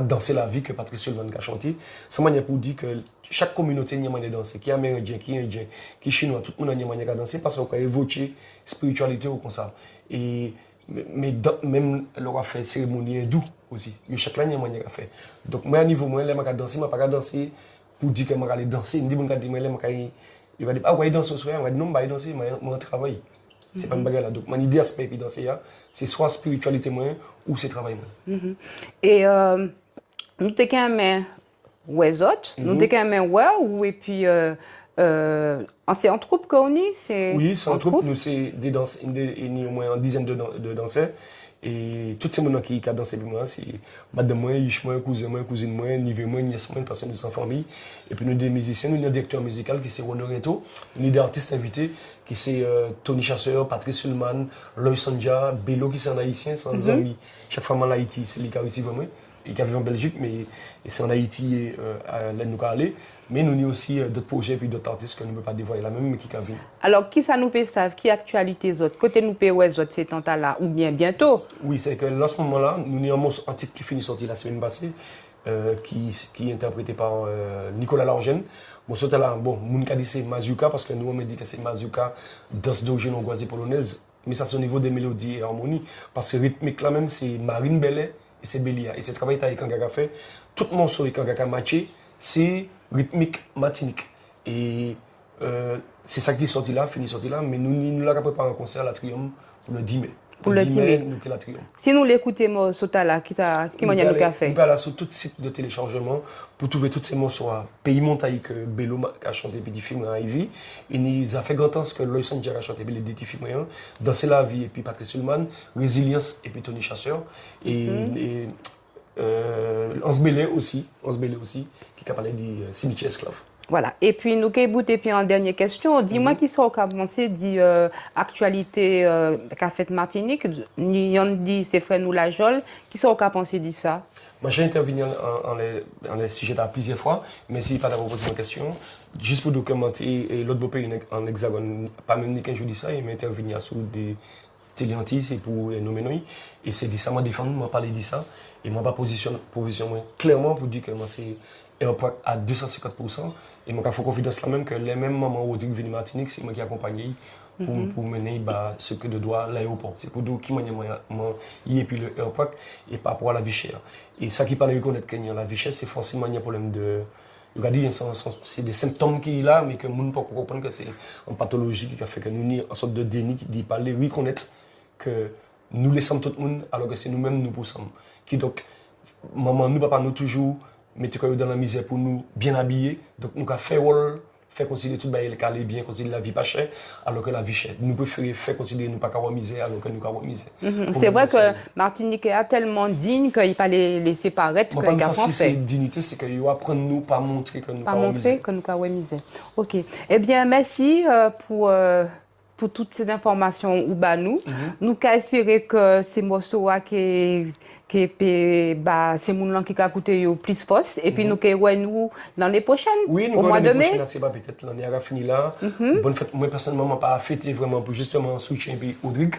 danser la vie que Patrice Sullivan a chanté. C'est manière pour dire que chaque communauté a une manière de danser, qui est amérindien, qui est indien, qui est chinois, tout le monde a une manière de danser parce qu'on peut évoquer spiritualité ou comme ça. Et mais même leur fait cérémonie hindoue aussi. Chaque année a une manière de faire. Donc moi à niveau moi je vais danser, je ne vais pas danser pour dire que je vais aller danser. Je dis que je vais dire ah ouais danser au soir, je vais dire non, je vais danser, je vais travailler. C'est pas une bagarre là. Donc, mon idée aspect puis danser c'est soit spiritualité moins ou c'est travail moins. Et nous t'es quand même ouais autres, nous t'es quand même ouais ou et puis c'est en troupe qu'on y, c'est. Oui, c'est en troupe. Nous c'est des danses, il y a au moins une dizaine de danseurs. Et tous ces gens qui dansent avec moi, c'est madame moi, ich moi, cousin moi, cousine moi, niveau moi, nièce moi, parce que nous sommes en famille. Et puis nous des musiciens, nous avons un directeur musical qui c'est Renaud Reto, nous avons des artistes invités qui c'est Tony Chasseur, Patrice Sulman, Loïc Sandja, Bello qui c'est un haïtien, sans amis. Chaque fois en Haïti, c'est lui qui a réussi vraiment. Et qui a vécu en Belgique, mais c'est en Haïti et là nous aller. Mais nous avons aussi d'autres projets et d'autres artistes que nous ne pouvons pas dévoiler là même, mais qui viennent. Alors, qui ça nous peut savoir, qui actualité autres, côté nous peut ouais autres ces temps là ou bien bientôt? Oui, c'est que là, en ce moment-là, nous avons un titre qui finit sorti la semaine passée, qui est interprété par Nicolas Largène. Bon, ce là, bon, nous avons dit c'est Mazuka parce que nous on dit que c'est Mazuka, danse d'origine hongroise et polonaise, mais ça c'est au niveau des mélodies et harmonies, parce que rythmique là même c'est Marine Bellet et c'est Bélia. Et c'est travail avec Kangaka fait, tout le morceau avec Kangaka matché, c'est rythmique matinique. Et c'est ça qui est sorti là, fini sorti là, mais nous l'avons préparé un concert à la Triomphe pour le 10 mai. Pour le 10 mai. Nous la Triomphe. Si nous l'écoutons, Sotala, qui m'a dit nous fait? On peut aller sur tout site de téléchargement pour trouver tous ces morceaux à Pays Montaï que Bello a chanté puis des films à Ivy. Il a fait grand temps que Loïc Sandja a chanté les petits films Danser la vie et puis Patrice Sulman, Résilience et puis Tony Chasseur et Hans Bellet aussi, qui a parlé du cimetière esclave. Voilà. Et puis, nous avons et puis en dernière question, dis-moi qui sera commencé dit actualité qu'a fait Martinique, nous on dit c'est frère nous la Jol, qui sera pensé dit ça? Moi, j'ai intervenu dans les sujets là plusieurs fois, mais si pas d'avoir posé ma question, juste pour documenter et l'autre beau pays en hexagone, pas même ni qu'un jour dit ça, il m'a intervenu sur des téléantis, c'est pour nommer nous. Et c'est dit ça, moi défendre, moi parler de ça, et moi pas position clairement pour dire que moi c'est aéroport à 250%, et moi il faut confidence là même que les mêmes moments où Rodrigue venu Martinique, c'est moi qui accompagne pour mener ce que de doit l'aéroport. C'est pour nous qui m'a et puis l'aéroport et par rapport à la vie chère. Et ça qui parle de reconnaître que la vie chère, c'est forcément un problème de. Regardez, c'est des symptômes qui sont là, mais que nous ne pouvons pas comprendre que c'est une pathologie qui a fait que nous avons une sorte de déni qui dit parler, reconnaître que nous laissons tout le monde alors que c'est nous-mêmes nous poussons. Qui donc, maman, nous, papa, nous toujours mettons dans la misère pour nous bien habiller. Donc nous avons fait rôle. Faire considérer tout le calé bien, considérer la vie pas chère, alors que la vie chère. Nous préférons faire considérer nous pas qu'à misère, alors que nous qu'à misère. C'est vrai que Martinique est tellement digne qu'il fallait laisser paraître qu'il y a si c'est dignité, c'est qu'il faut apprendre nous pas montrer que nous pas montrer que nous qu'à misère. Ok. Eh bien, merci pour toutes ces informations ou nous. Nous espérons que ces morceaux qui c'est mon qui a coûté plus force et puis nous nous l'année prochaine au mois de mai. C'est pas peut-être l'année à fini là. Bonne fête. Moi personnellement pas fêté vraiment pour justement soutien puis Rodrigue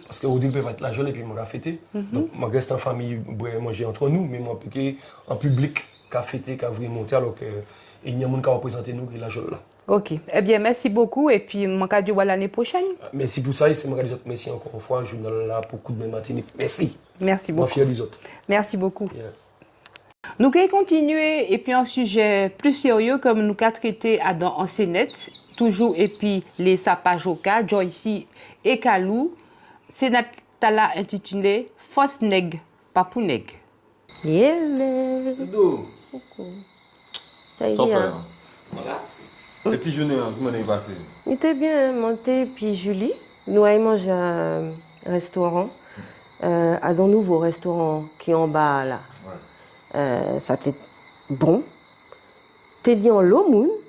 parce que Rodrigue peut être la jolie et puis moi fêter. Donc moi reste en famille manger entre nous mais moi en public qu'a fêté qu'a vraiment monter alors que il y a monde qui représenter nous qui la jolie là. Ok. Eh bien, merci beaucoup. Et puis, je vais voir l'année prochaine. Merci pour ça. Et c'est merci encore une fois. Je suis là pour Coup de main Martinique. Merci. Merci beaucoup. Moi, fier des autres. Merci beaucoup. Yeah. Nous allons continuer. Et puis, un sujet plus sérieux, comme nous avons traité dans Ensénette, toujours, et puis les Sapajoka, Joyce et Kalou. C'est notre intitulé Fausse Nègre, Papou Nègre. Ça y est. Le petit journée, comment est passé? Il était bien monté, puis Julie, nous avons mangé à un restaurant, à un nouveau restaurant qui est en bas là. Ouais. Ça était bon. T'es dit en l'eau,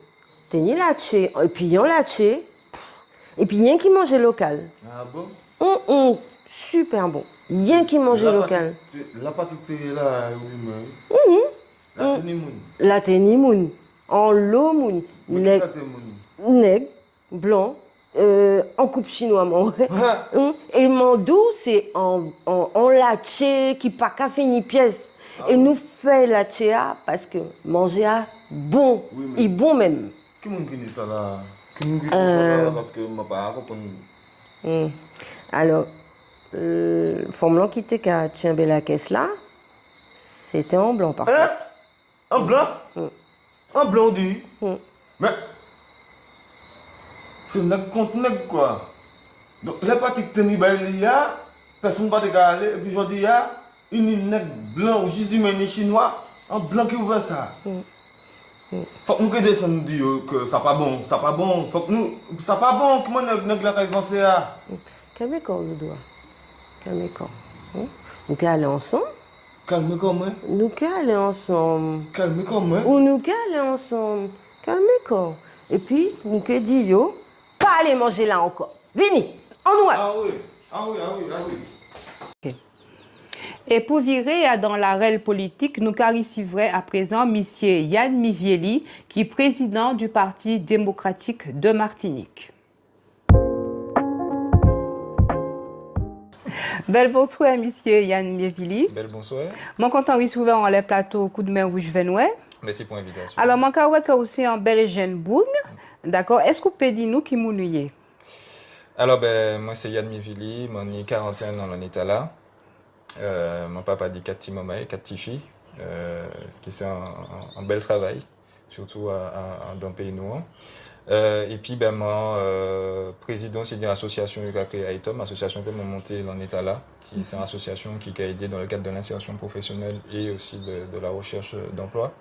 t'es ni laché, et puis en laché, et puis rien qui mangeait local. Ah bon? super bon. Rien qui manger local. La particularité là, oui, la tenimoun. La tenimoun, en l'eau moun, Mais nègre, qui moun? nègre, blanc, en coupe chinois, mon et mon doux, c'est en laché qui pas qu'à finir pièce. Et nous fait laché parce que manger bon, Oui, mais- et bon même. Qui moun qui dit ça là? Qui moun qui dit ça là? Parce que ma pas comprendre. Alors, Formelan qui était qu'à tirer la caisse là, c'était en blanc par contre. Hein? En blanc? En blanc dit? Mais. C'est nègre contre nègre quoi. Donc les parties que tu as, personne ne va te aller. Et puis je dis, une nègre blanc ou juste une chinois, en blanc qui ouvre ça. Faut que nous que descendons dire que ça pas bon, ça pas bon. Faut que nous, ça pas bon, comment nègre la caille avancée là? Calmez corps le doigt. Calmez corps. Nous qu'à aller ensemble. Calme comme moi. Nous qu'à aller ensemble. Calme comme moi. Ou nous qu'à aller ensemble. Calmez corps. Et puis, nous que dit yo, pas aller manger là encore. Vini, en nous. Ah oui, ah oui, ah oui, ah oui. Et pour virer dans la réelle politique, nous recevrons à présent M. Yann Mivieli, qui est président du Parti démocratique de Martinique. Bel bonsoir, M. Yann Mivieli. Bel bonsoir. Mon content de recevoir en les plateaux Coup de main Rouge Venoué. Merci pour l'invitation. Alors, mon cas aussi en bel jeune bourg. D'accord. Est-ce que vous pouvez dire nous qui mounouye? Alors, ben, moi, c'est Yann Mivieli, j'ai 41 ans dans l'état là. Mon papa dit 4 petits mamans et 4 petites filles. Ce qui c'est un bel travail, surtout dans le pays noir. Et puis, ben, moi, président d'une association qui a créé AITOM, association que j'ai montée dans l'état là. C'est une association qui a aidé dans le cadre de l'insertion professionnelle et aussi de la recherche d'emploi.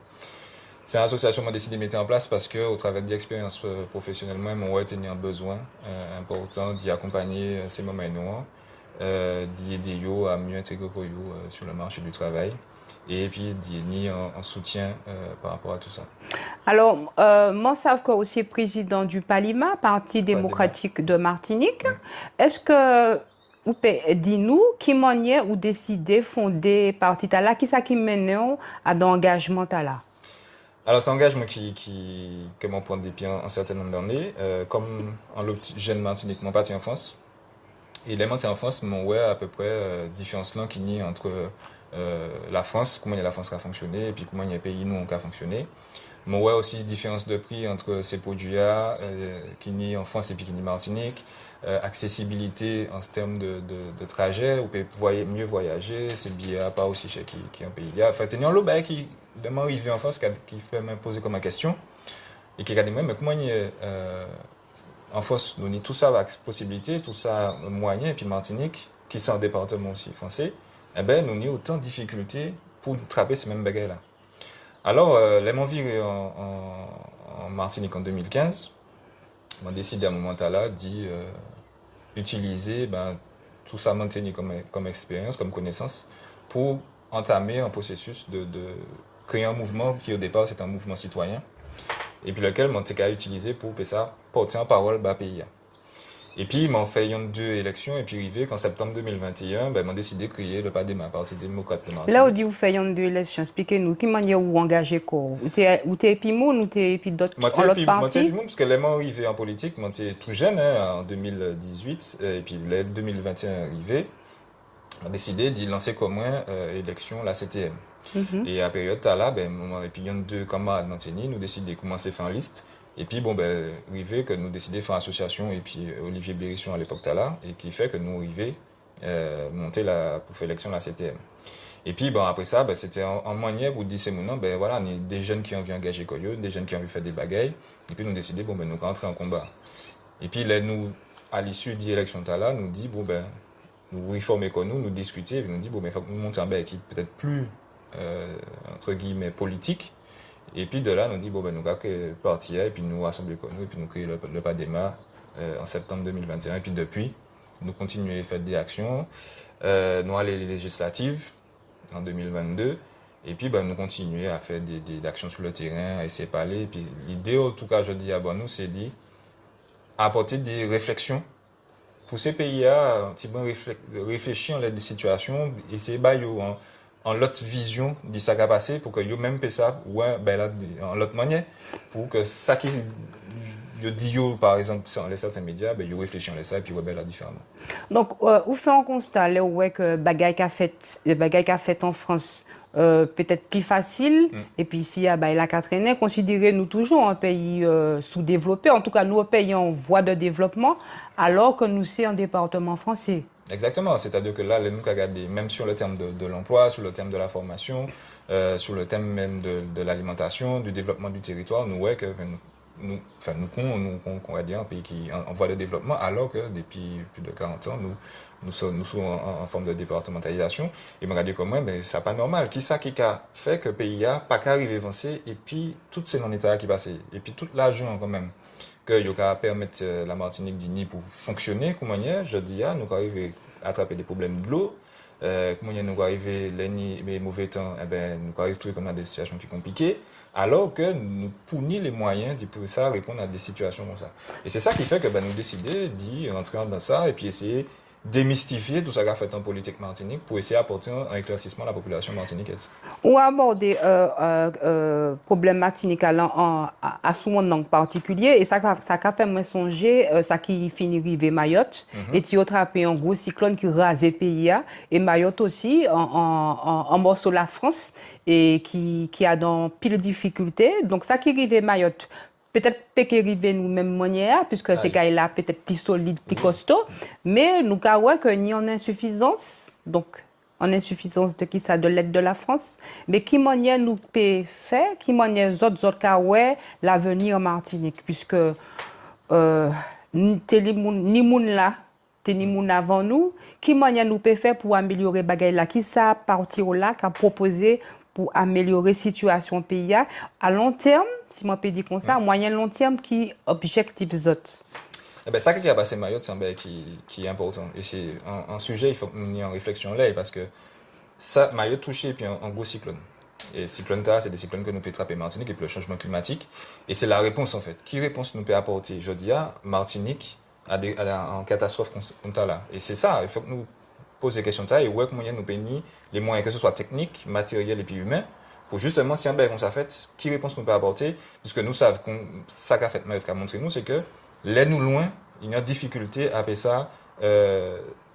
C'est une association qui a décidé de mettre en place parce qu'au travers de l'expérience professionnelle, moi, j'ai tenu un besoin important d'y accompagner ces mamans noirs, d'y aider à mieux intégrer sur le marché du travail et puis d'y aider en soutien par rapport à tout ça. Alors, moi, je sais que aussi président du PALIMA, Parti démocratique de Martinique. Est-ce que vous pouvez dire nous qui manière ou décider fonder parti là, qui ça qui mène à l'engagement là? Alors, c'est un engagement que m'en prend depuis un certain nombre d'années. Comme en jeune Martinique, mon parti en France. Et les partis en France, m'ont ouais à peu près différence là qui nie entre la France, comment la France a fonctionné, et puis comment les pays nous ont fonctionné. M'ont ouais aussi différence de prix entre ces produits-là qui nie en France et puis qui nie Martinique. Accessibilité en termes de trajet, vous pouvez mieux voyager, c'est billets pas aussi cher qu'un pays. Enfin, il y a un lot qui demande arrivé en France qui fait me poser comme une question et qui a dit mais comment en France nous avons tout ça avec possibilité, tout ça moyen et puis Martinique qui sont un département aussi français, eh ben nous avons autant de difficultés pour attraper ces mêmes bagages là. Alors les m'ont viré en Martinique en 2015. On a décidé à un moment là d'utiliser tout ça maintenir comme expérience, comme connaissance pour entamer un processus de créer un mouvement qui au départ c'est un mouvement citoyen et puis lequel on a utilisé pour ça porter en parole pays. Et puis ils m'ont fait deux élections et puis arrivé qu'en septembre 2021 ils m'ont décidé de créer le PADEMA, Parti démocrate de Martinique. Là où dit vous faites deux élections, expliquez-nous qui manière vous engagez quoi? Ou t'es épimoun ou t'es d'autres partis? Moi t'es épimoun parce que les m'ont arrivé en politique, moi t'es tout jeune en 2018 et puis les 2021 arrivé, on a décidé d'y lancer comme élection la CTM. Et à la période là, et puis il y a deux camarades Nantini, nous décidons de commencer à faire une liste. Et puis arrivé que nous décidons de faire une association et puis Olivier Bérisson à l'époque là, et qui fait que nous arrivons monter pour faire l'élection de la CTM. Et puis après ça, c'était en manière pour dire c'est maintenant, voilà, on est des jeunes qui ont envie d'engager Koyo, des jeunes qui ont envie de faire des bagailles, et puis nous décidons nous rentrer en combat. Et puis là, nous, à l'issue de l'élection là, nous dit nous réformer comme nous discuter, et puis nous dit il faut que nous montions en équipe peut-être plus entre guillemets politique. Et puis de là, nous dit, nous avons créé le parti et puis nous rassembler comme nous, et puis nous créons le PADEMA en septembre 2021. Et puis depuis, nous continuons à faire des actions. Nous allons les législatives en 2022. Et puis nous continuons à faire des actions sur le terrain, à essayer de parler. Et puis l'idée, en tout cas, je dis à nous, c'est d'apporter des réflexions pour ces pays à réfléchir en l'aide des situations, essayer en l'autre vision de ça qui a passé pour que yo même fait ça ouais ben là en l'autre manière pour que ça qui yo dit yo par exemple sur les certains médias ben yo réfléchir en ça et puis ouais ben là différemment. Donc vous faites un constat là ouais que bagaille qu'a fait en France peut-être plus facile et puis ici la Catherine considérez nous toujours un pays sous-développé, en tout cas nous un pays en voie de développement alors que nous c'est un département français. Exactement, c'est-à-dire que là, nous regardons même sur le terme de l'emploi, sur le terme de la formation, sur le thème même de l'alimentation, du développement du territoire, nous voyons que nous on va dire un pays qui en voie de développement, alors que depuis plus de 40 ans, nous sommes en forme de départementalisation. Et regardez comment, mais c'est pas normal. Qui ça qui a fait que le pays a pas qu'à arriver avancé, et puis tout ces non-états qui passent, et puis tout l'argent quand même que yo ka permettre la Martinique d'Ini pour fonctionner comme manière je dis nous arriver à attraper des problèmes de l'eau comment nous arriver les mauvais temps nous arriver trouver comme dans des situations qui compliquées alors que nous fournissons les moyens de pour ça répondre à des situations comme ça et c'est ça qui fait que nous décider d'y rentrer dans ça et puis essayer démystifier tout ça qu'a fait en politique Martinique pour essayer d'apporter un éclaircissement à la population martiniquaise. Ou aborder problème Martinique à ce moment en particulier et ça a fait me songer ça qui finit river Mayotte et qui a attrapé un gros cyclone qui rase le pays et Mayotte aussi en morceau la France et qui a dans pile de difficultés donc ça qui rive Mayotte peut-être pas qu'arriver nous même manière puisque ces gars là peut-être plus solide plus costaud mais nous avons que ni en insuffisance donc en insuffisance de qui ça de l'aide de la France mais qui manière nous peut faire qui manière autres cas ouais l'avenir en Martinique puisque ni moun là ni moun avant nous qui manière nous peut faire pour améliorer bagay là qui ça partir là qu'a proposé pour améliorer la situation pays à long terme, si moi peux dire comme ça, moyen long terme qui objectif autres. Eh ben ça qui a passé Mayotte c'est un bail qui est important et c'est un sujet il faut que nous ayons en réflexion là parce que ça Mayotte touché puis un gros cyclone. Et cyclone c'est des cyclones que nous peut attraper Martinique et puis le changement climatique et c'est la réponse en fait. Qui réponse nous peut apporter je dis Martinique en catastrophe comme ça là et c'est ça il faut que nous poser des questions et ouais comment nous payer les moyens que ce soit techniques, matériels et puis humains pour justement si un bail comme ça fait qui réponse nous peut apporter puisque nous savons ça qu'a fait Mayotte qu'a montré nous c'est que les nous loin il y a difficulté à faire ça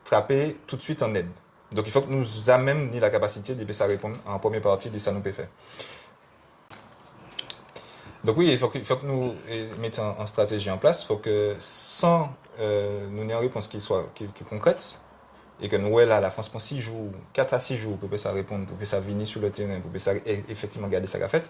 trapper tout de suite en aide donc il faut que nous amène la capacité de ça répondre en première partie de ça nous peut faire donc oui il faut que nous mettions en stratégie en place il faut que sans nous ayons une réponse qui soit qui concrète et que nous, là, la France prend 6 jours, 4 à 6 jours pour que ça réponde, pour que ça vienne sur le terrain, pour que ça effectivement garder ça qu'a fait.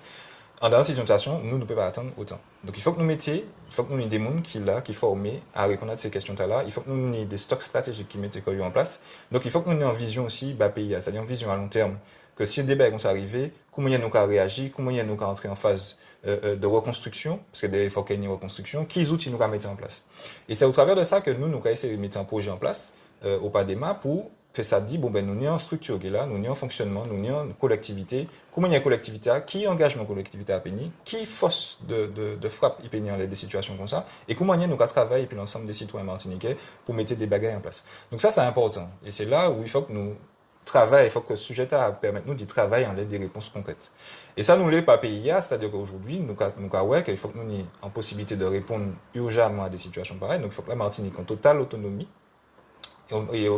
En dans cette situation, nous ne pouvons pas attendre autant. Donc il faut que nous mettions, il faut que nous ayons des gens qui formés à répondre à ces questions-là. Il faut que nous ayons des stocks stratégiques qui mettent en place. Donc il faut que nous ayons une vision aussi, pays, c'est-à-dire une vision à long terme, que si le débat est arrivé, comment nous avons réagi, comment nous avons entrer en phase de reconstruction, parce qu'il faut qu'il y ait une reconstruction, quels outils nous avons mettre en place. Et c'est au travers de ça que nous avons essayé de mettre un projet en place. Au PADEMA pour que ça dit nous avons une structure qui est là, nous avons un fonctionnement, nous avons une collectivité. Comment il y a une collectivité, qui engagement collectivité à Péni, qui force de frappe Péni en des situations comme ça, et comment il y a nous travailler et puis l'ensemble des citoyens martiniquais pour mettre des bagages en place. Donc ça c'est important et c'est là où il faut que nous travaillions, il faut que le sujet permette nous de travailler en l'aide des réponses concrètes. Et ça nous l'est pas PIA, c'est-à-dire qu'aujourd'hui nous avons qu'il faut que nous ayons en possibilité de répondre urgemment à des situations pareilles. Donc il faut que la Martinique en totale autonomie et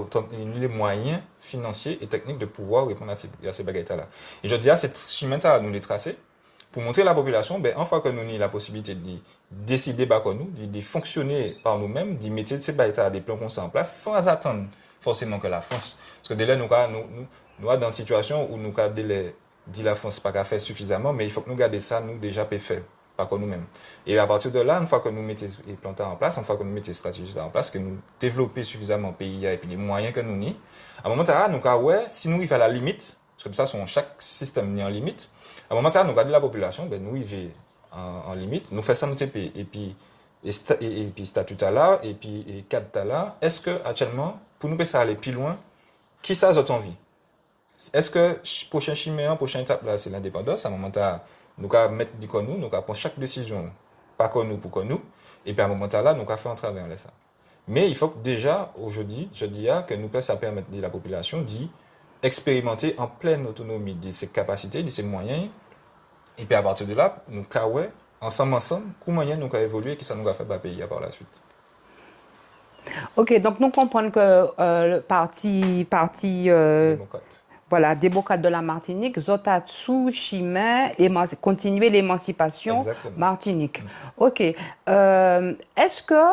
les moyens financiers et techniques de pouvoir répondre à ces bagages-là. Et je dis à cette chemin-là, nous les tracer pour montrer à la population, une fois que nous avons la possibilité de décider par nous, de fonctionner par nous-mêmes, de mettre ces bagages-là, des plans comme ça en place, sans attendre forcément que la France, parce que dès là, nous sommes dans une situation où nous avons dit la France pas qu'à faire suffisamment, mais il faut que nous gardions ça, nous déjà peut faire. Pas que nous-mêmes. Et à partir de là, une fois que nous mettons les plans en place, une fois que nous mettons les stratégies en place, que nous développons suffisamment le pays et puis les moyens que nous avons, à un moment donné, nous avons, si nous vivons à la limite, parce que de toute façon, chaque système est en limite, à un moment donné, nous regardons la population, nous vivons en limite, nous faisons notre pays, et puis statut là, et puis cadre là, est-ce que actuellement, pour nous ça aller plus loin, qui ça a envie? Est-ce que prochain chimère, prochaine étape là, c'est l'indépendance, à un moment donné, nous allons mettre du nous allons prendre chaque décision, pas comme nous, pour nous, et puis à un moment là, nous allons faire un travail en ça. Mais il faut que déjà, aujourd'hui, je dis que nous puissions permettre à la population d'expérimenter en pleine autonomie de ses capacités, de ses moyens. Et puis à partir de là, nous avons ensemble, comment nous avons évolué et qui ça nous a fait pays par la suite. Ok, donc nous comprenons que le parti Démocrate. Voilà, démocrate de la Martinique, Zotatsu, Chimay, continuer l'émancipation Exactement. Martinique. Ok. Est-ce que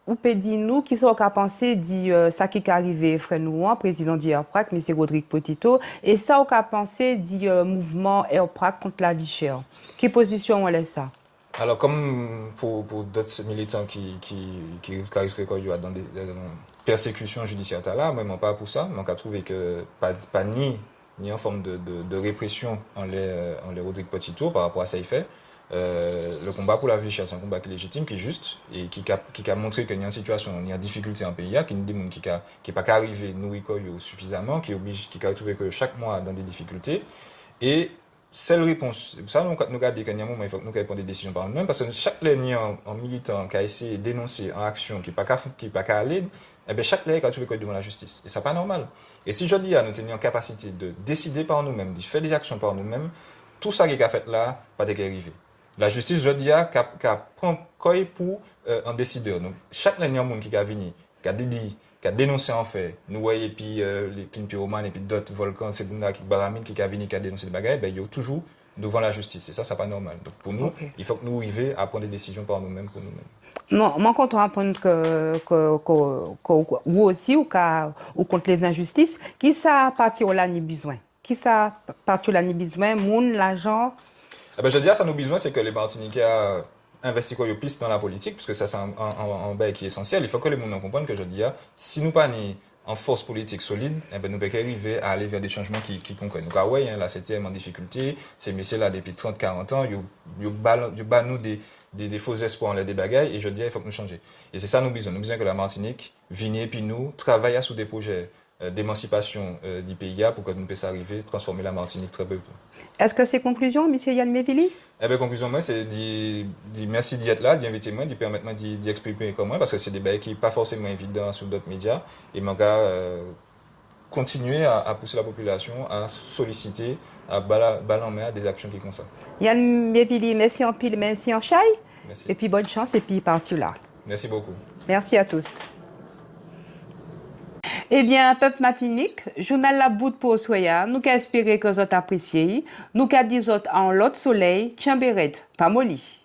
vous pouvez dire nous qui sont qu'à penser de ça qui est arrivé, frère Nouan, président d'IRPRAC, M. Rodrigue Potito, et ça au qu'à penser du mouvement IRPRAC contre la vie chère? Quelle position on laisse ça? Alors, comme pour d'autres militants qui arrivent dans des persécutions judiciaires, là, moi, pas pour ça, mais on a trouvé que pas ni en forme de répression en les Rodrigue Potito par rapport à ça, il fait. Le combat pour la vie chère, c'est un combat qui est légitime, qui est juste, et qui a montré qu'il y a une situation, il y a une difficulté en pays, qu'il y a des gens qui n'est pas arrivé à nourrir suffisamment, qui a trouvé que chaque mois dans des difficultés. Et seule réponse, ça nous regardons qu'il y a un moment, il faut que nous prenions des décisions par nous-mêmes, parce que chaque ligne en militant qui a essayé de dénoncer en action, qui n'est pas qu'à aller, eh bien, chaque ligne a trouvé qu'il devant la justice. Et ça n'est pas normal. Et si je dis à nous tenir en capacité de décider par nous-mêmes, de faire des actions par nous-mêmes, tout ça qui a fait là, pas d'arriver. La justice, je dis, prend quoi pour un décideur. Donc, chaque ligne qui a venu, qui a dit, qui a dénoncé en fait, nous voyons, puis les pyromanes et puis d'autres volcans, c'est qui Baramine, qui a venu, qui a dénoncé des bagages, ben, il y a toujours devant la justice. Et ça, c'est pas normal. Donc, pour nous, il faut que nous arrivions à prendre des décisions par nous-mêmes pour nous-mêmes. Non, moi, quand on apprend que vous aussi, ou contre les injustices, qui ça partit au là ni besoin? Qui ça partit au là ni besoin? Moun, l'argent? Eh ben, je dis, ça nous besoin, c'est que les Martiniquais investissent quoi plus dans la politique, parce que ça, c'est un bail qui est essentiel. Il faut que les gens comprennent que je dis, si nous pas en force politique solide, eh ben, nous pouvons arriver à aller vers des changements qui concrètent. Donc, ah ouais, la CTM en difficulté, ces messieurs là depuis 30-40 ans, ils battent nous des faux espoirs en les bagailles, et je dis, il faut que nous changions. Et c'est ça nous besoin. Nous besoin que la Martinique vienne et puis nous travaille sur des projets d'émancipation du pays pour que nous puissions arriver à transformer la Martinique très bientôt. Est-ce que c'est conclusion, M. Yann Mevili? Eh bien, conclusion, moi, c'est de merci d'y être là, d'inviter moi, de permettre moi d'y exprimer comme moi, parce que c'est des bails qui ne sont pas forcément évidents sur d'autres médias. Et mon gars, continuer à pousser la population, à solliciter, à balancer des actions qui sont comme ça. Yann Mevili, merci en pile, merci en chai. Merci. Et puis bonne chance, et puis parti là. Merci beaucoup. Merci à tous. Eh bien, peuple Martinique, journal la bout pour soya, nous qu'espérer que vous appréciez, nous qu'à dire en l'autre soleil, Tchamberet, pas molly.